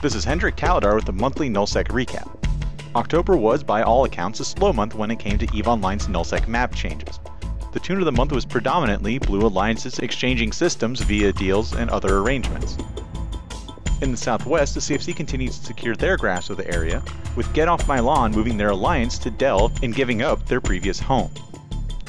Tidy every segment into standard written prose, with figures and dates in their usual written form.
This is Hendrick Tallardar with the monthly Nullsec recap. October was, by all accounts, a slow month when it came to EVE Online's Nullsec map changes. The tune of the month was predominantly Blue Alliances exchanging systems via deals and other arrangements. In the southwest, the CFC continues to secure their grasp of the area, with Get Off My Lawn moving their alliance to Delve and giving up their previous home.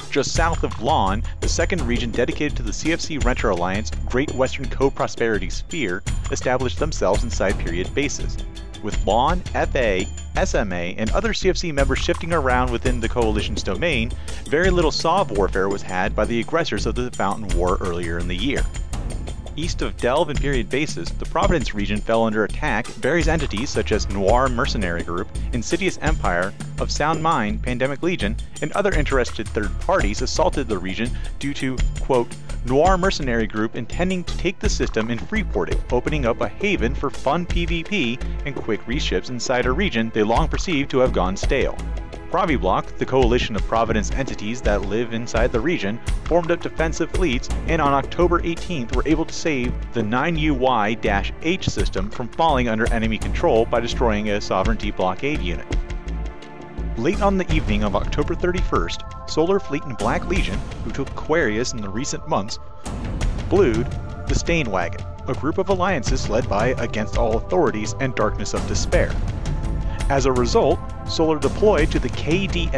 Just south of Lawn, the second region dedicated to the CFC Renter Alliance Great Western Co-Prosperity Sphere established themselves inside period bases, with Lawn, FA, SMA, and other CFC members shifting around within the Coalition's domain. Very little SOV warfare was had by the aggressors of the Fountain War earlier in the year. East of Delve and period bases, the Providence region fell under attack. Various entities such as Noir Mercenary Group, Insidious Empire, Of Sound Mind, Pandemic Legion, and other interested third parties assaulted the region due to, quote, Noir Mercenary Group intending to take the system and freeport it, opening up a haven for fun PvP and quick reships inside a region they long perceived to have gone stale. Proviblock, the coalition of Providence entities that live inside the region, formed up defensive fleets and on October 18th were able to save the 9UY-H system from falling under enemy control by destroying a sovereignty blockade unit. Late on the evening of October 31st, Solar Fleet and Black Legion, who took Aquarius in the recent months, blued the Stain Wagon, a group of alliances led by Against All Authorities and Darkness of Despair. As a result, Solar deployed to the KDF-GY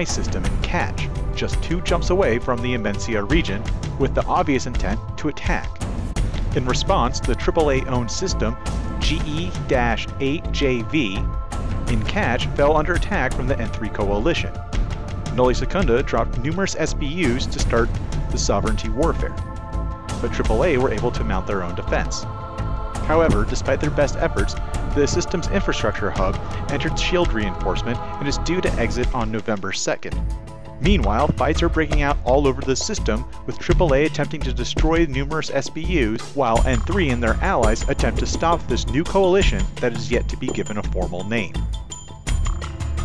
system in Catch, just 2 jumps away from the Immensia region, with the obvious intent to attack. In response, the AAA-owned system GE-8JV in Catch fell under attack from the N3 Coalition. Nulli Secunda dropped numerous SBUs to start the sovereignty warfare, but AAA were able to mount their own defense. However, despite their best efforts, the system's infrastructure hub entered shield reinforcement and is due to exit on November 2nd. Meanwhile, fights are breaking out all over the system, with AAA attempting to destroy numerous SBUs, while N3 and their allies attempt to stop this new coalition that is yet to be given a formal name.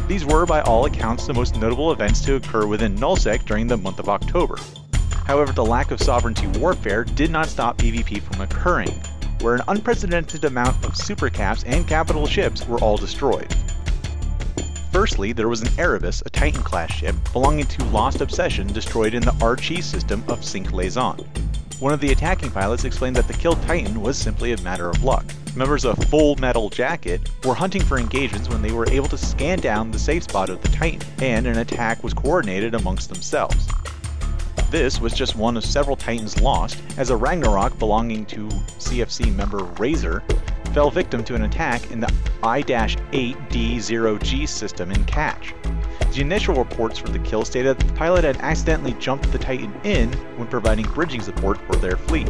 These were, by all accounts, the most notable events to occur within Nullsec during the month of October. However, the lack of sovereignty warfare did not stop PvP from occurring, where an unprecedented amount of supercaps and capital ships were all destroyed. Firstly, there was an Erebus, a Titan-class ship, belonging to Lost Obsession, destroyed in the Archie system of Sync Liaison. One of the attacking pilots explained that the killed Titan was simply a matter of luck. Members of Full Metal Jacket were hunting for engagements when they were able to scan down the safe spot of the Titan, and an attack was coordinated amongst themselves. This was just one of several Titans lost, as a Ragnarok belonging to CFC member Razor fell victim to an attack in the I-8D0G system in Catch. The initial reports for the kill stated that the pilot had accidentally jumped the Titan in when providing bridging support for their fleet.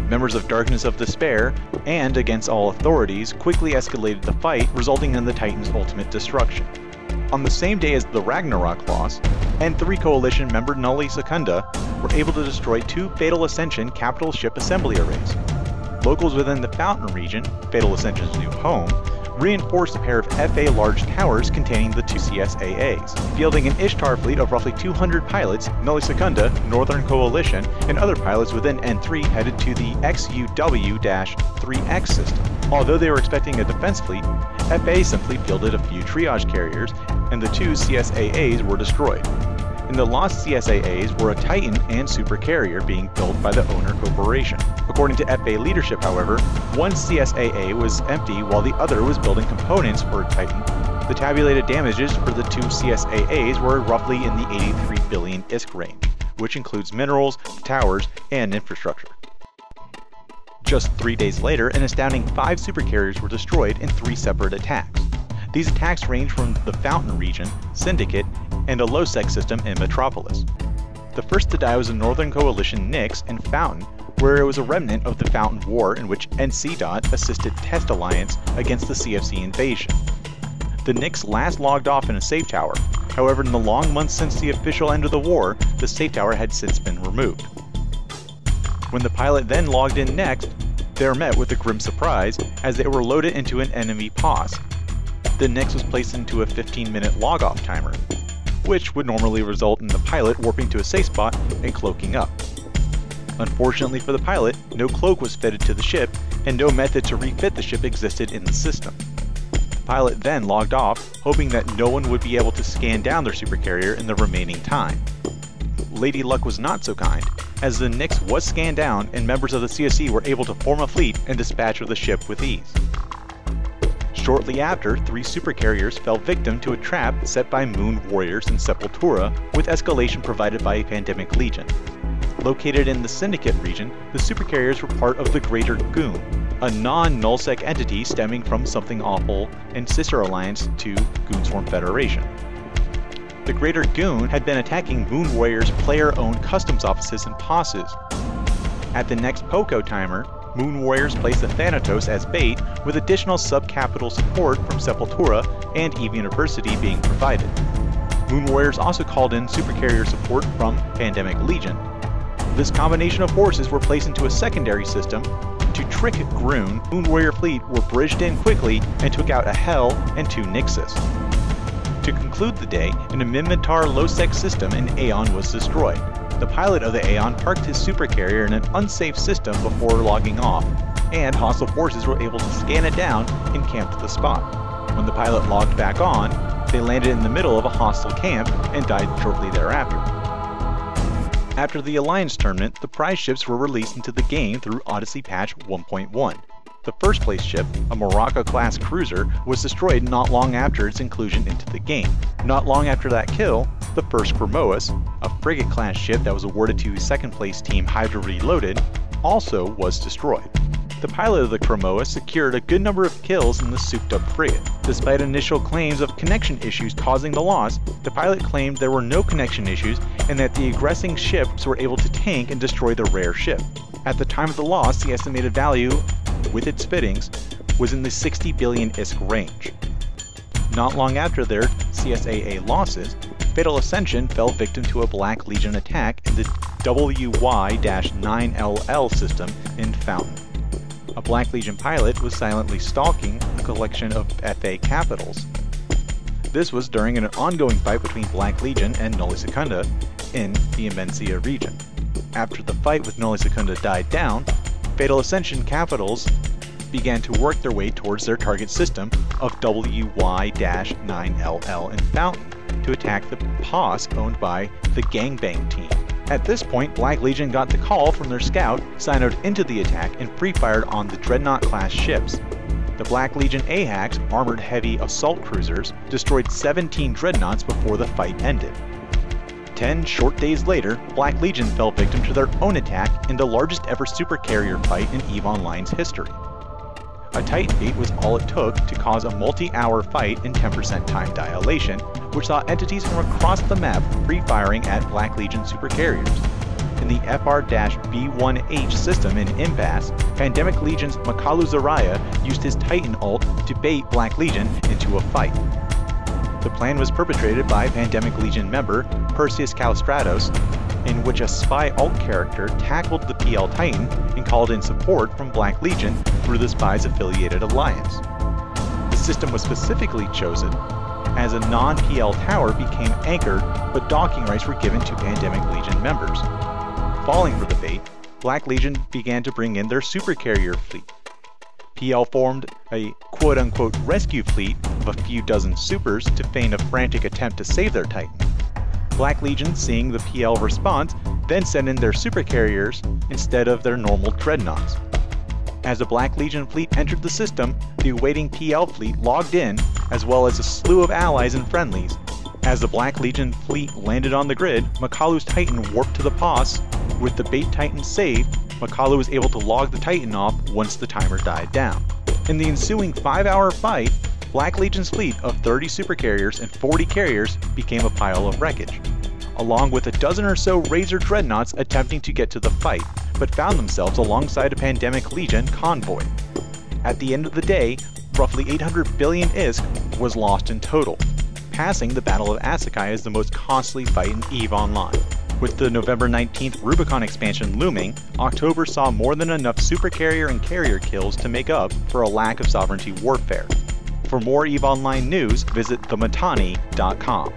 Members of Darkness of Despair and Against All Authorities quickly escalated the fight, resulting in the Titan's ultimate destruction. On the same day as the Ragnarok loss, N3 Coalition member Nulli Secunda were able to destroy 2 Fatal Ascension capital ship assembly arrays. Locals within the Fountain region, Fatal Ascension's new home, reinforced a pair of FA large towers containing the 2 CSAAs. Fielding an Ishtar fleet of roughly 200 pilots, Nulli Secunda, Northern Coalition, and other pilots within N3 headed to the XUW-3X system. Although they were expecting a defense fleet, FA simply fielded a few triage carriers, and the 2 CSAAs were destroyed. In the lost CSAAs were a Titan and super carrier being built by the owner corporation. According to FA leadership, however, one CSAA was empty while the other was building components for a Titan. The tabulated damages for the 2 CSAAs were roughly in the 83 billion ISK range, which includes minerals, towers, and infrastructure. Just 3 days later, an astounding 5 supercarriers were destroyed in 3 separate attacks. These attacks range from the Fountain region, Syndicate, and a Lowsec system in Metropolis. The first to die was a Northern Coalition Nyx in Fountain, where it was a remnant of the Fountain War in which NC. Assisted Test Alliance against the CFC invasion. The Nyx last logged off in a safe tower. However, in the long months since the official end of the war, the safe tower had since been removed. When the pilot then logged in next, they were met with a grim surprise as they were loaded into an enemy pause. The Nyx was placed into a 15-minute log-off timer, which would normally result in the pilot warping to a safe spot and cloaking up. Unfortunately for the pilot, no cloak was fitted to the ship, and no method to refit the ship existed in the system. The pilot then logged off, hoping that no one would be able to scan down their supercarrier in the remaining time. Lady Luck was not so kind, as the Nix was scanned down and members of the CSC were able to form a fleet and dispatch of the ship with ease. Shortly after, 3 supercarriers fell victim to a trap set by Moon Warriors in Sepultura, with escalation provided by Pandemic Legion. Located in the Syndicate region, the supercarriers were part of the Greater Goon, a non-Nullsec entity stemming from Something Awful and sister alliance to Goonswarm Federation. The Greater Goon had been attacking Moon Warriors' player-owned customs offices and passes. At the next POCO timer, Moon Warriors placed the Thanatos as bait, with additional sub-capital support from Sepultura and EVE University being provided. Moon Warriors also called in supercarrier support from Pandemic Legion. This combination of forces were placed into a secondary system. To trick Groon, Moon Warrior fleet were bridged in quickly and took out a Hell and 2 Nixus. To conclude the day, an Minmatar low-sec system, an Aeon, was destroyed. The pilot of the Aeon parked his supercarrier in an unsafe system before logging off, and hostile forces were able to scan it down and camp to the spot. When the pilot logged back on, they landed in the middle of a hostile camp and died shortly thereafter. After the Alliance tournament, the prize ships were released into the game through Odyssey Patch 1.1. The first place ship, a Morocco-class cruiser, was destroyed not long after its inclusion into the game. Not long after that kill, the first Chromoas, a frigate-class ship that was awarded to second-place team Hydra Reloaded, also was destroyed. The pilot of the Chromoas secured a good number of kills in the souped-up frigate. Despite initial claims of connection issues causing the loss, the pilot claimed there were no connection issues and that the aggressing ships were able to tank and destroy the rare ship. At the time of the loss, the estimated value, with its fittings, was in the 60 billion ISK range. Not long after their CSAA losses, Fatal Ascension fell victim to a Black Legion attack in the WY-9LL system in Fountain. A Black Legion pilot was silently stalking a collection of FA capitals. This was during an ongoing fight between Black Legion and Nulli Secunda in the Immensia region. After the fight with Nulli Secunda died down, Fatal Ascension capitals began to work their way towards their target system of WY-9LL in Fountain to attack the POS owned by the Gangbang team. At this point, Black Legion got the call from their scout, signed into the attack, and free-fired on the Dreadnought-class ships. The Black Legion AHACs, armored heavy assault cruisers, destroyed 17 Dreadnoughts before the fight ended. 10 short days later, Black Legion fell victim to their own attack in the largest ever supercarrier fight in EVE Online's history. A Titan gate was all it took to cause a multi-hour fight in 10% time dilation, which saw entities from across the map free-firing at Black Legion supercarriers. In the FR-B1H system in Impasse, Pandemic Legion's Makalu Zaraya used his Titan ult to bait Black Legion into a fight. The plan was perpetrated by Pandemic Legion member Perseus Callistratos, in which a spy alt character tackled the PL Titan and called in support from Black Legion through the spy's affiliated alliance. The system was specifically chosen as a non-PL tower became anchored, but docking rights were given to Pandemic Legion members. Falling for the bait, Black Legion began to bring in their supercarrier fleet. PL formed a quote-unquote rescue fleet of a few dozen supers to feign a frantic attempt to save their Titan. Black Legion, seeing the PL response, then sent in their supercarriers instead of their normal dreadnoughts. As the Black Legion fleet entered the system, the awaiting PL fleet logged in, as well as a slew of allies and friendlies. As the Black Legion fleet landed on the grid, Makalu's Titan warped to the POS. With the bait Titan saved, Makalu was able to log the Titan off once the timer died down. In the ensuing 5-hour fight, Black Legion's fleet of 30 supercarriers and 40 carriers became a pile of wreckage, along with a dozen or so Razor dreadnoughts attempting to get to the fight, but found themselves alongside a Pandemic Legion convoy. At the end of the day, roughly 800 billion ISK was lost in total, passing the Battle of Asakai as the most costly fight in EVE Online. With the November 19th Rubicon expansion looming, October saw more than enough supercarrier and carrier kills to make up for a lack of sovereignty warfare. For more EVE Online news, visit thematani.com.